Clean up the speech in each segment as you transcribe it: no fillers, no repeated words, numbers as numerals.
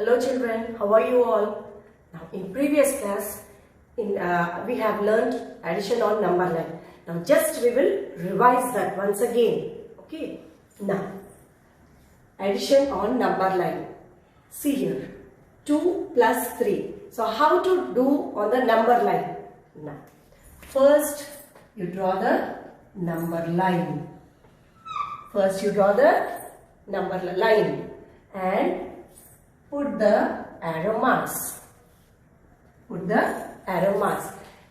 Hello children, how are you all? Now in previous class, we have learned addition on number line. Now just we will revise that once again. Okay. Now addition on number line. See here, 2 plus 3. So how to do on the number line? Now first you draw the number line. First you draw the number line and put the arrow marks. Put the arrow marks.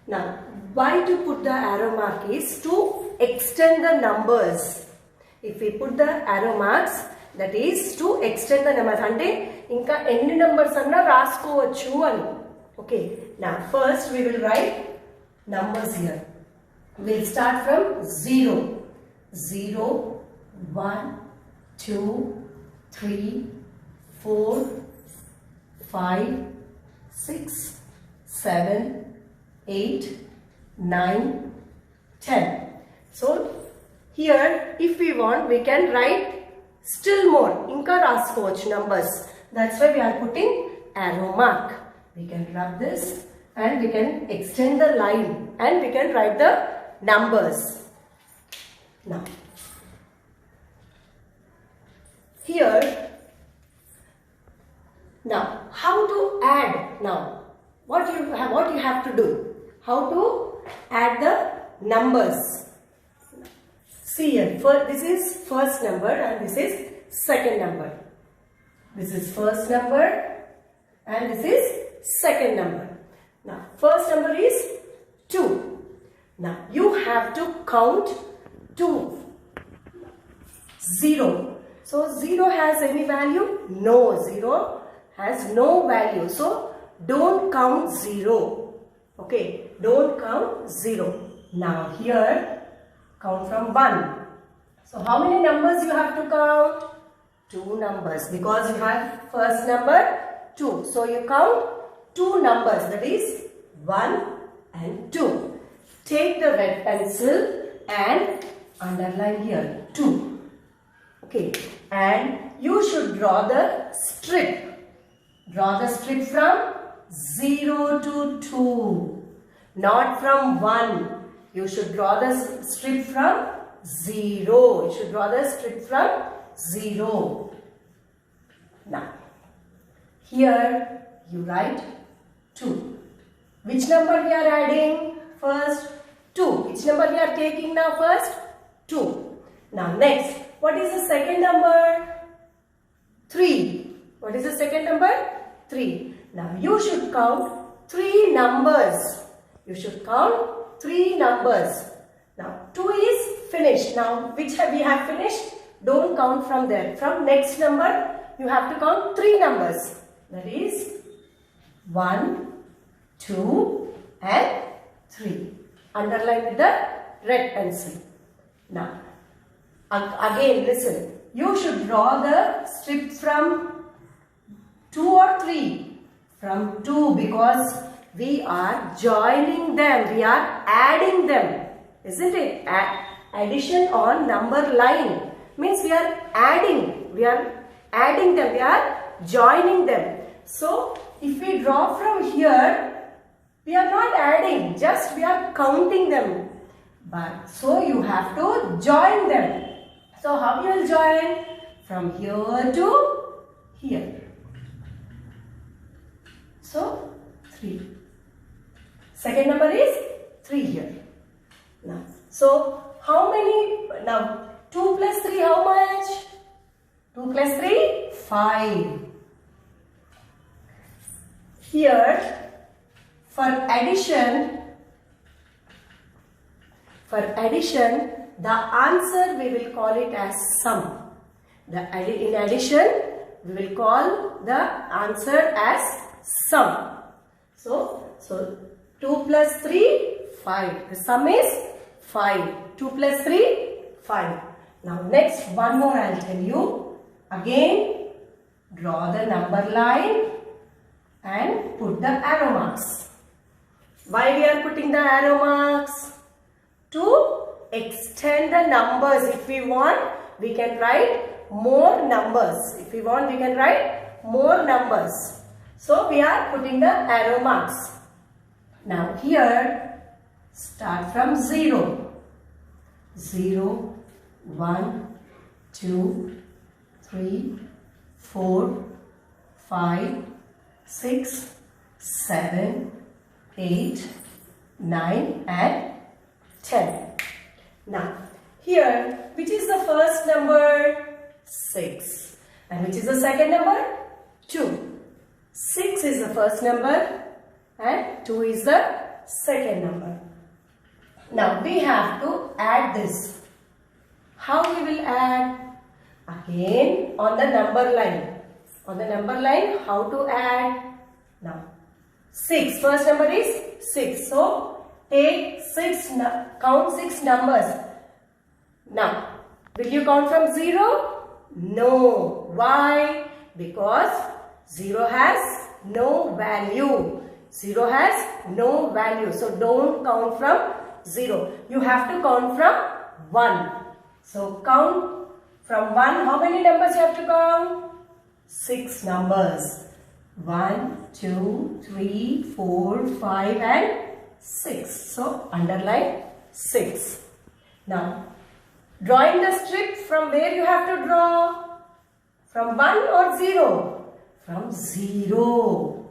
Now, why to put the arrow mark is to extend the numbers. If we put the arrow marks, that is to extend the numbers. Ante inka enni numbers anna raskovachu ani. Okay. Now, first we will write numbers here. We will start from 0. 0, 1, 2, 3, 4, 5, 6, 7, 8, 9, 10. So here if we want we can write still more. Inka raskovachu numbers. That's why we are putting arrow mark. We can rub this and we can extend the line and we can write the numbers. Now here. Now, how to add? Now, what you have to do? How to add the numbers? See here, this is first number and this is second number. This is first number and this is second number. Now, first number is 2. Now, you have to count 2. 0. So, 0 has any value? No, 0 has no value. So, don't count 0. Okay, don't count 0. Now, here, count from 1. So, how many numbers you have to count? 2 numbers because you have first number 2. So, you count 2 numbers, that is 1 and 2. Take the red pencil and underline here 2. Okay, and you should draw the strip. Draw the strip from 0 to 2, not from 1. You should draw the strip from 0. You should draw the strip from 0. Now, here you write 2. Which number we are adding? First 2. Which number we are taking now first? 2. Now next, what is the second number? 3. What is the second number? 3. Now you should count 3 numbers. You should count 3 numbers. Now 2 is finished. Now which we have finished? Don't count from there. From next number you have to count 3 numbers. That is 1, 2 and 3. Underline with the red pencil. Now again listen. You should draw the strip from 2 or 3? From 2 because we are joining them. We are adding them. Isn't it? Addition on number line means we are adding. We are adding them. We are joining them. So if we draw from here, we are not adding. Just we are counting them. But so you have to join them. So how you will join? From here to here. So, 3. Second number is 3 here. Now, so how many? Now, 2 plus 3 how much? 2 plus 3? 5. Here, for addition, the answer we will call it as sum. In addition, we will call the answer as sum. So 2 plus 3, 5. The sum is 5. 2 plus 3, 5. Now next one more I will tell you. Again draw the number line and put the arrow marks. Why we are putting the arrow marks? To extend the numbers. If we want, we can write more numbers. If we want, we can write more numbers. So we are putting the arrow marks. Now here, start from 0. 0, 1, 2, 3, 4, 5, 6, 7, 8, 9 and 10. Now here, which is the first number? 6. And which is the second number? 2. 6 is the first number and 2 is the second number. Now we have to add this. How we will add? Again on the number line. On the number line, how to add? Now 6. First number is 6. So take 6, count 6 numbers. Now, will you count from 0? No. Why? Because 0 has no value. 0 has no value. So don't count from 0. You have to count from 1. So count from 1. How many numbers you have to count? 6 numbers. 1, 2, 3, 4, 5 and 6. So underline 6. Now drawing the strip, from where you have to draw? From 1 or 0? From 0.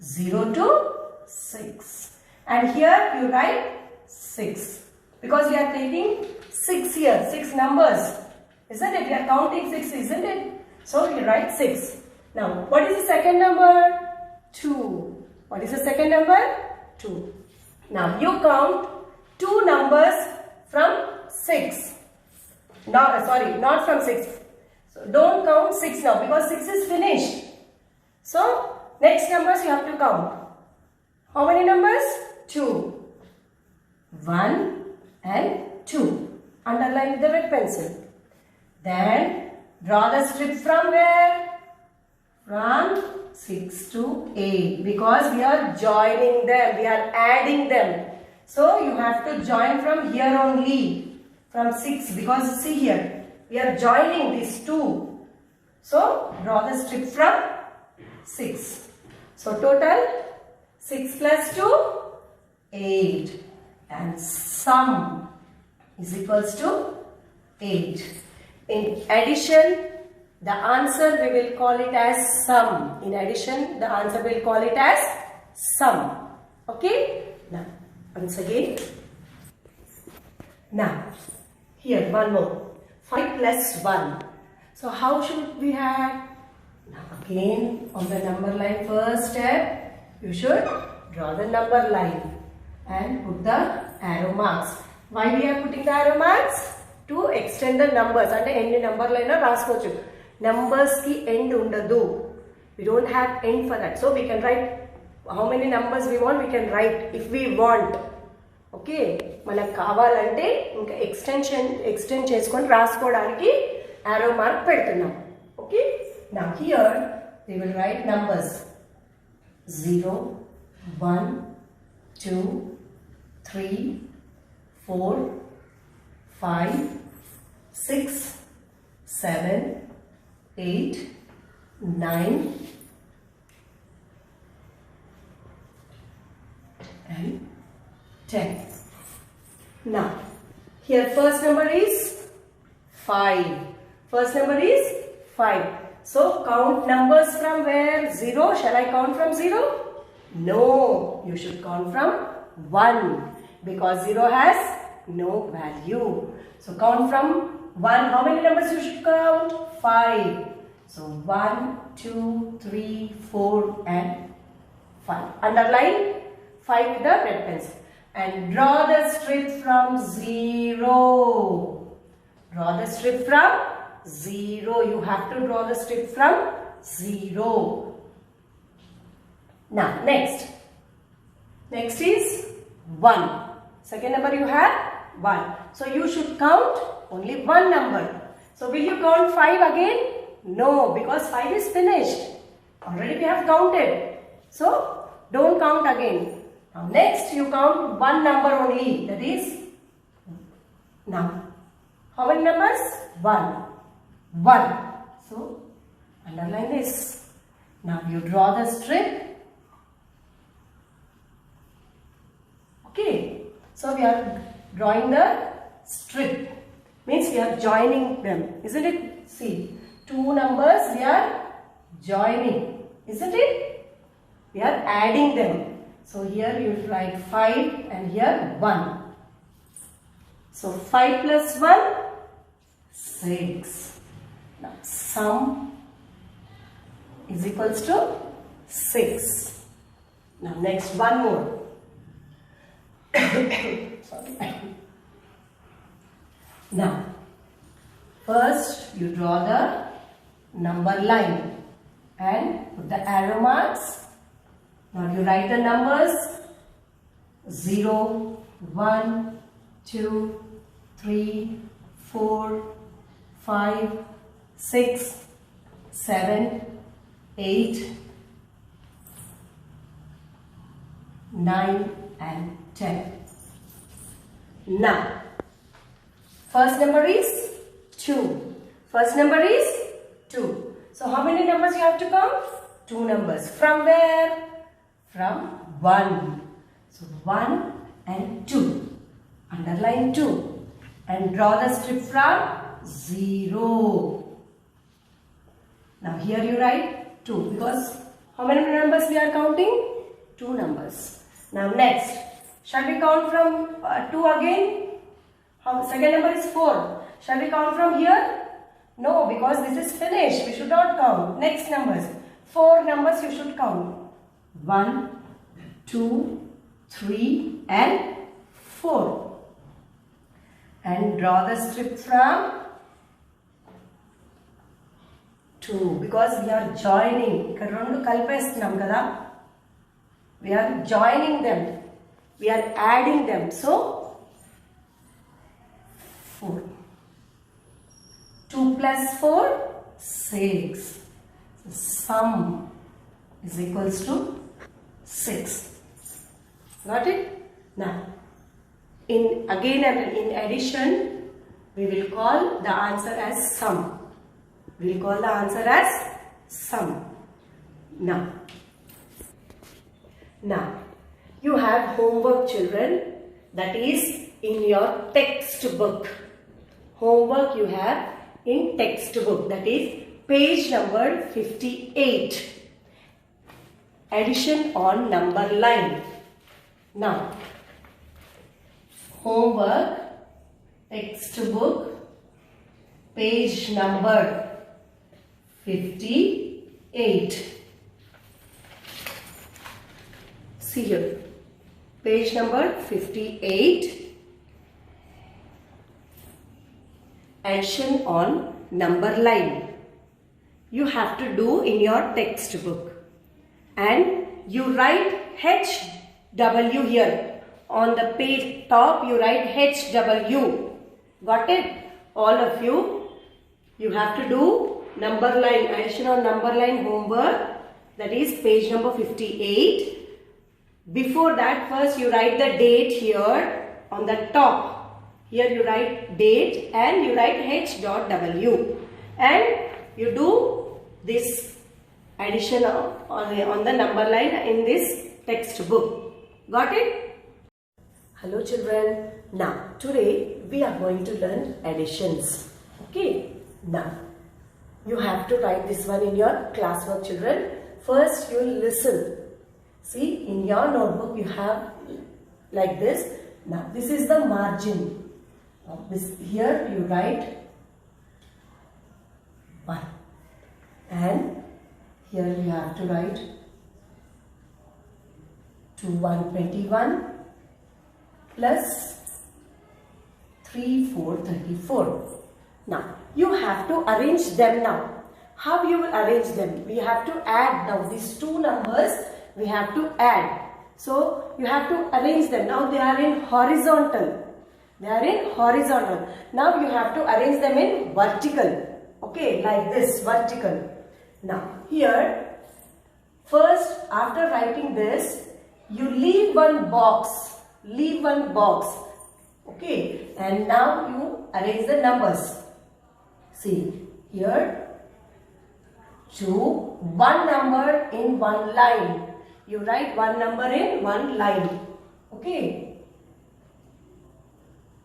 0 to 6. And here you write 6. Because we are taking 6 here. 6 numbers. Isn't it? We are counting 6, isn't it? So you write 6. Now what is the second number? 2. What is the second number? 2. Now you count 2 numbers from 6. Not from 6. So don't count 6 now because 6 is finished. So next numbers you have to count. How many numbers? 2. 1 and 2. Underline with the red pencil. Then draw the strip from where? From 6 to 8. Because we are joining them. We are adding them. So you have to join from here only. From 6, because see here, we are joining these 2. So draw the strip from 6. So total 6 plus 2, 8. And sum is equals to 8. In addition, the answer we will call it as sum. In addition, the answer we will call it as sum. Okay? Now, once again. Now, here one more. 5 plus 1. So how should we add? Now again on the number line, first step you should draw the number line and put the arrow marks. Why we are putting the arrow marks? To extend the numbers. Ante end number line raskochu. Numbers ki end undadu. We don't have end for that. So we can write how many numbers we want. We can write if we want. Okay మనకు కావాలంటే ఇంకా extend చేసుకొని రాసుకోవడానికి arrow mark పెడుతున్నాం. Okay now here we will write numbers 0 1 2 3 4 5 6 7 8 9 and 10. Now, here first number is 5. First number is 5. So, count numbers from where? 0. Shall I count from 0? No. You should count from 1. Because 0 has no value. So, count from 1. How many numbers you should count? 5. So, 1, 2, 3, 4 and 5. Underline 5 with the red pencil. And draw the strip from 0. Draw the strip from 0. You have to draw the strip from 0. Now next. Next is 1. Second number you have 1. So you should count only one number. So will you count 5 again? No, because 5 is finished. Already we have counted. So don't count again. Now next you count one number only, that is now how many numbers? 1. 1. So underline this. Now you draw the strip. Okay, so we are drawing the strip, means we are joining them, isn't it? See, two numbers we are joining, isn't it? We are adding them. So here you write 5 and here 1. So 5 plus 1, 6. Now sum is equals to 6. Now next one more. Sorry. Now first you draw the number line and put the arrow marks. Now you write the numbers 0, 1, 2, 3, 4, 5, 6, 7, 8, 9 and 10. Now, first number is 2. First number is 2. So, how many numbers you have to count? 2 numbers. From where? From 1. So, 1 and 2. Underline 2. And draw the strip from 0. Now, here you write 2 because how many numbers we are counting? 2 numbers. Now, next. Shall we count from 2 again? Second number is 4. Shall we count from here? No, because this is finished. We should not count. Next numbers. 4 numbers you should count. 1, 2, 3 and 4. And draw the strip from 2 because we are joining. We are joining them. We are adding them. So, 4. 2 plus 4, 6. So, sum is equals to 6. Got it? Now, in addition, we will call the answer as sum. We will call the answer as sum. Now, you have homework, children, that is in your textbook. Homework you have in textbook, that is page number 58. Addition on number line. Now, homework, textbook, page number 58. See here, page number 58. Addition on number line. You have to do in your textbook. And you write HW here. On the page top you write HW. Got it? All of you. You have to do number line, addition on number line homework. That is page number 58. Before that, first you write the date here on the top. Here you write date and you write H.W. And you do this addition on the number line in this textbook. Got it? Hello children. Now today we are going to learn additions. Okay. Now you have to write this one in your classwork, children. First you will listen. See, in your notebook you have like this. Now this is the margin. Here you write 1 and here you have to write 2121 plus 3434. Now you have to arrange them now. How you will arrange them? We have to add now these two numbers. We have to add. So you have to arrange them. Now they are in horizontal. They are in horizontal. Now you have to arrange them in vertical. Okay, like this, vertical. Now here, first after writing this, you leave one box. Leave one box. Okay, and now you arrange the numbers. See, here 2, one number in one line. You write one number in one line. Okay.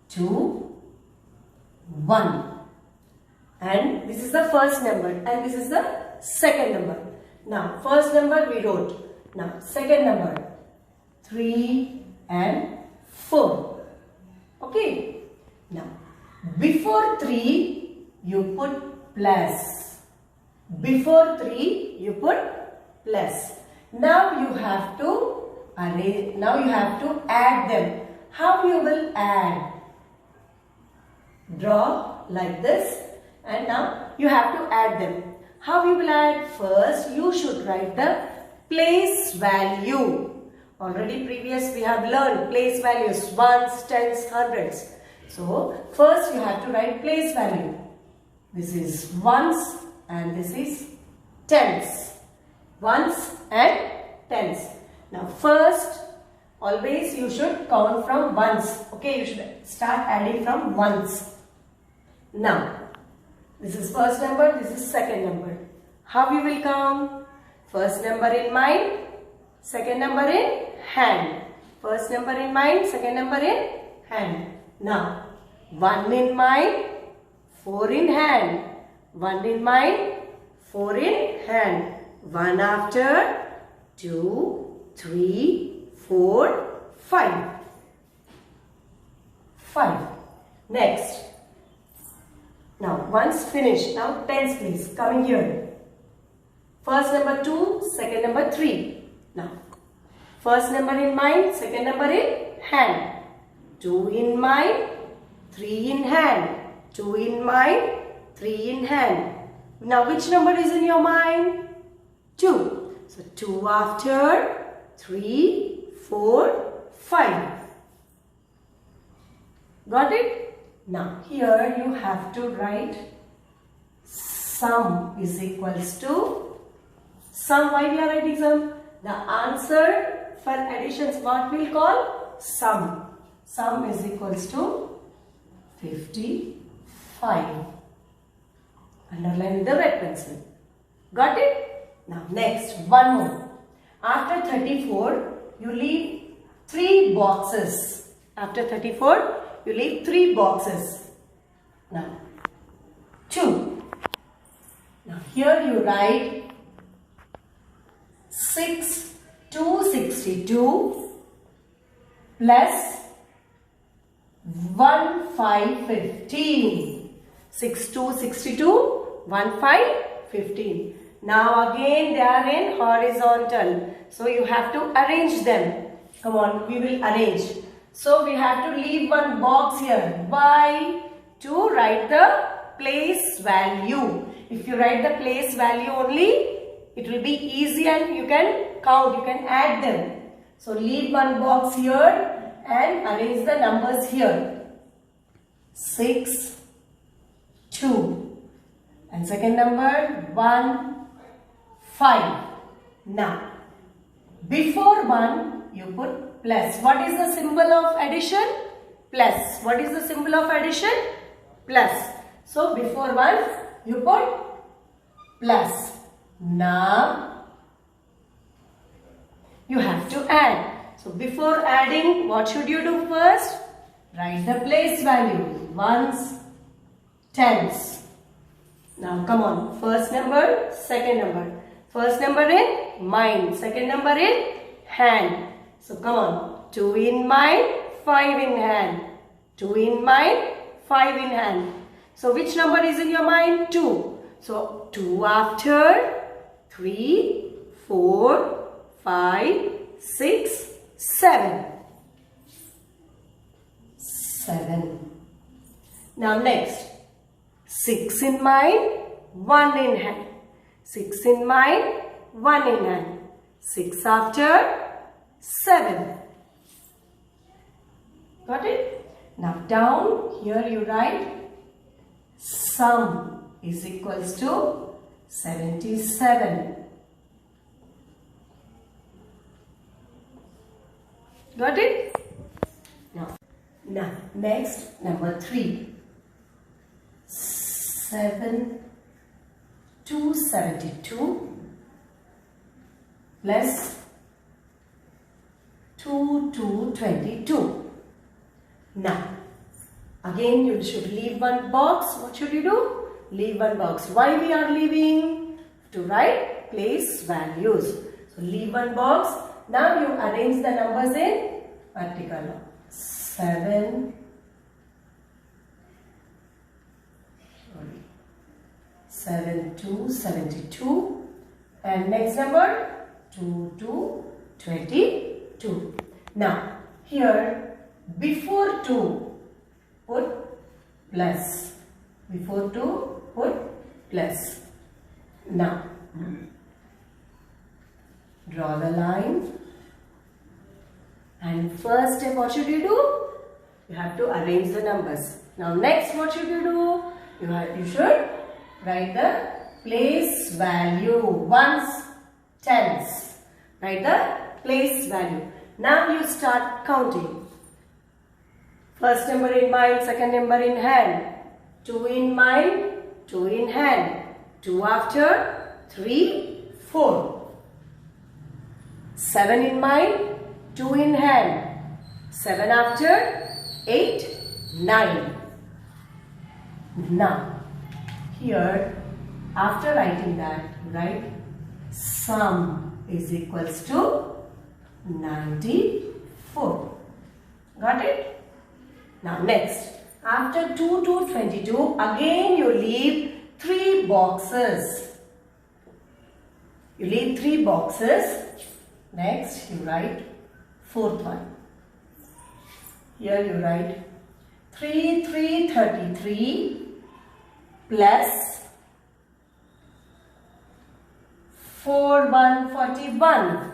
2, 1. And this is the first number and this is the second number. Now first number we wrote. Now second number 3 and 4. Okay. Now before 3 you put plus. Before 3 you put plus. Now you have to arrange. Now you have to add them. How you will add? Draw like this. And now you have to add them. How you will add? First you should write the place value. Already previous we have learned place values, ones, tens, hundreds. So first you have to write place value. This is ones and this is tens. Ones and tens. Now first always you should count from ones. Okay, you should start adding from ones. Now this is first number, this is second number. How you will count? First number in mind, second number in hand. First number in mind, second number in hand. Now 1 in mind, 4 in hand. 1 in mind, 4 in hand. 1 after, 2, 3, 4, 5. 5. Next. Now once finished, now tens please, coming here. First number 2, second number 3. Now first number in mind, second number in hand. 2 in mind, 3 in hand. 2 in mind, 3 in hand. Now which number is in your mind? 2. So 2 after, 3, 4, 5. Got it? Now here you have to write sum is equals to sum. Why we are writing sum? The answer for additions what we will call sum. Sum is equals to 55. Underline with the red pencil. Got it? Now next one more. After 34 you leave 3 boxes. After 34 you leave 3 boxes. Now 2. Now here you write 6 262 plus 1 5 15. 6 262 1 5 15. Now again they are in horizontal. So you have to arrange them. Come on, we will arrange. So we have to leave one box here. Why? To write the place value. If you write the place value only, it will be easy and you can count, you can add them. So leave one box here and arrange the numbers here. 6, 2. And second number 1, 5. Now, before 1 you put plus. What is the symbol of addition? Plus. What is the symbol of addition? Plus. So before 1 you put plus. Now you have to add. So before adding, what should you do first? Write the place value. Ones, tens. Now come on. First number, second number. First number in mind. Second number in hand. So come on. 2 in mind, 5 in hand. 2 in mind, 5 in hand. So which number is in your mind? 2. So 2 after, 3, 4, 5, 6, 7. 7. Now next. 6 in mind, 1 in hand. 6 in mind, 1 in hand. 6 after, 7. Got it? Now down here you write sum is equals to 77. Got it? Now next number 3. 7 272 plus 2 to 22. Now, again you should leave one box. What should you do? Leave one box. Why we are leaving? To write place values. So leave one box. Now you arrange the numbers in vertical. 7, 7 to 72, and next number 2 to 22. Now here before 2 put plus. Before 2 put plus. Now draw the line, and first step what should you do? You have to arrange the numbers. Now next what should you do? You should write the place value, ones, tens. Write the place value. Now you start counting. First number in mind, second number in hand. 2 in mind, 2 in hand. 2 after, 3, 4. 7 in mind, 2 in hand. 7 after, 8, 9. Now, here, after writing that, write sum is equals to 94. Got it? Now next, after 2 to 22, again you leave 3 boxes. You leave 3 boxes. Next, you write fourth one. Here you write 3333 plus 4141.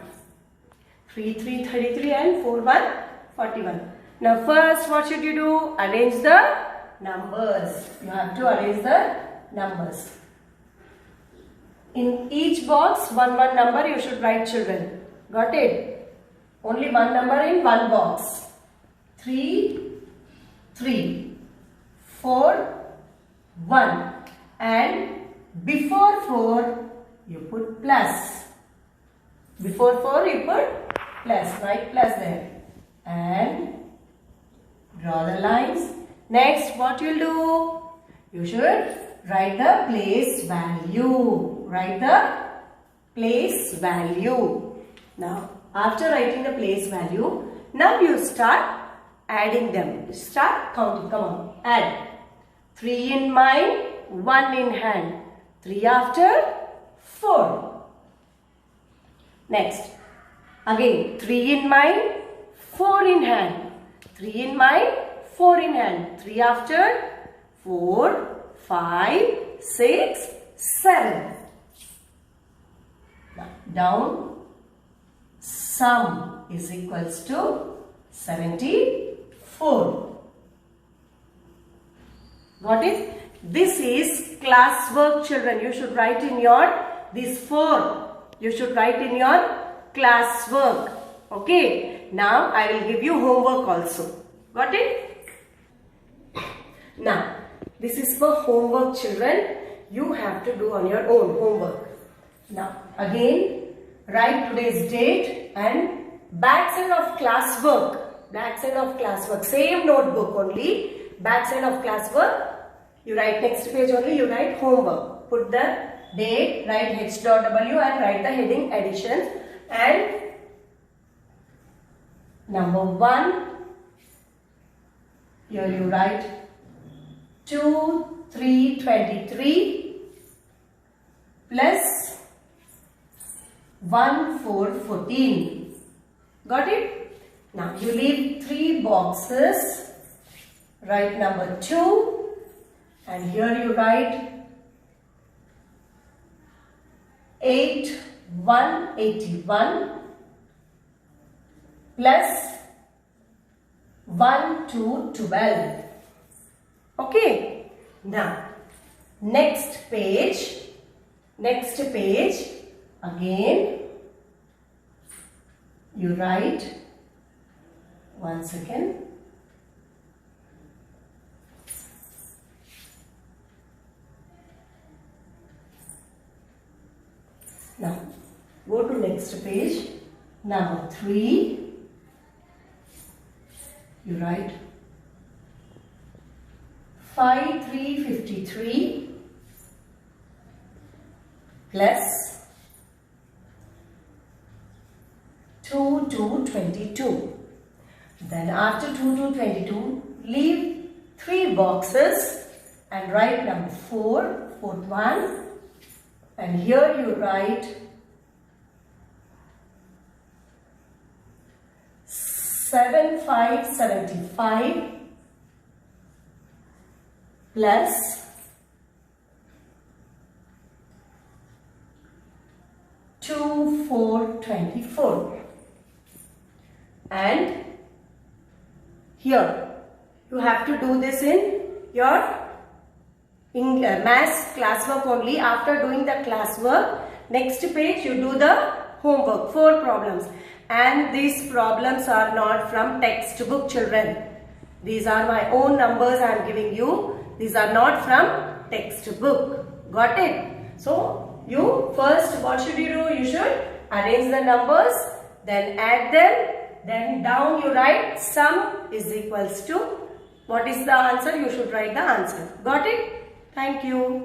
3333 and 4141. Now first what should you do? Arrange the numbers. You have to arrange the numbers. In each box, one number you should write, children. Got it? Only one number in one box. 3, 3, 4, 1. And before 4, you put plus. Before 4, you put plus. Write plus there. And draw the lines. Next, what you will do? You should write the place value. Write the place value. Now, after writing the place value, now you start adding them. Start counting. Come on. Add. 3 in mind, 1 in hand. 3 after, 4. Next. Again, 3 in mind, 4 in hand. 3 in mind, 4 in hand. 3 after, 4, 5, 6, 7. Now, down. Sum is equals to 74. Got it? This is class work, children. You should write in your, these 4. You should write in your class work. Okay. Now, I will give you homework also. Got it? Now, this is for homework, children. You have to do on your own homework. Now, again, write today's date and backside of classwork. Backside of classwork. Same notebook only. Backside of classwork. You write next page only. You write homework. Put the date. Write H.W and write the heading addition. And number 1. Here you write 2, 3, 23 plus 1, 4, 14. Got it? Now you leave 3 boxes. Write number 2. And here you write 8, 181 plus 1 to 12. Okay. Now, next page. Again, you write, one second. Now, go to next page. Number 3. You write 5 3 53 plus 2 2 22. Then after 2 2 22, leave 3 boxes and write number 4, fourth one. And here you write 7 5 75 plus 2 4 24. And here you have to do this in your maths classwork only. After doing the classwork, next page you do the homework, 4 problems. And these problems are not from textbook, children. These are my own numbers I am giving you. These are not from textbook. Got it? So you first, what should you do? You should arrange the numbers, then add them, then down you write sum is equals to, what is the answer? You should write the answer. Got it? Thank you.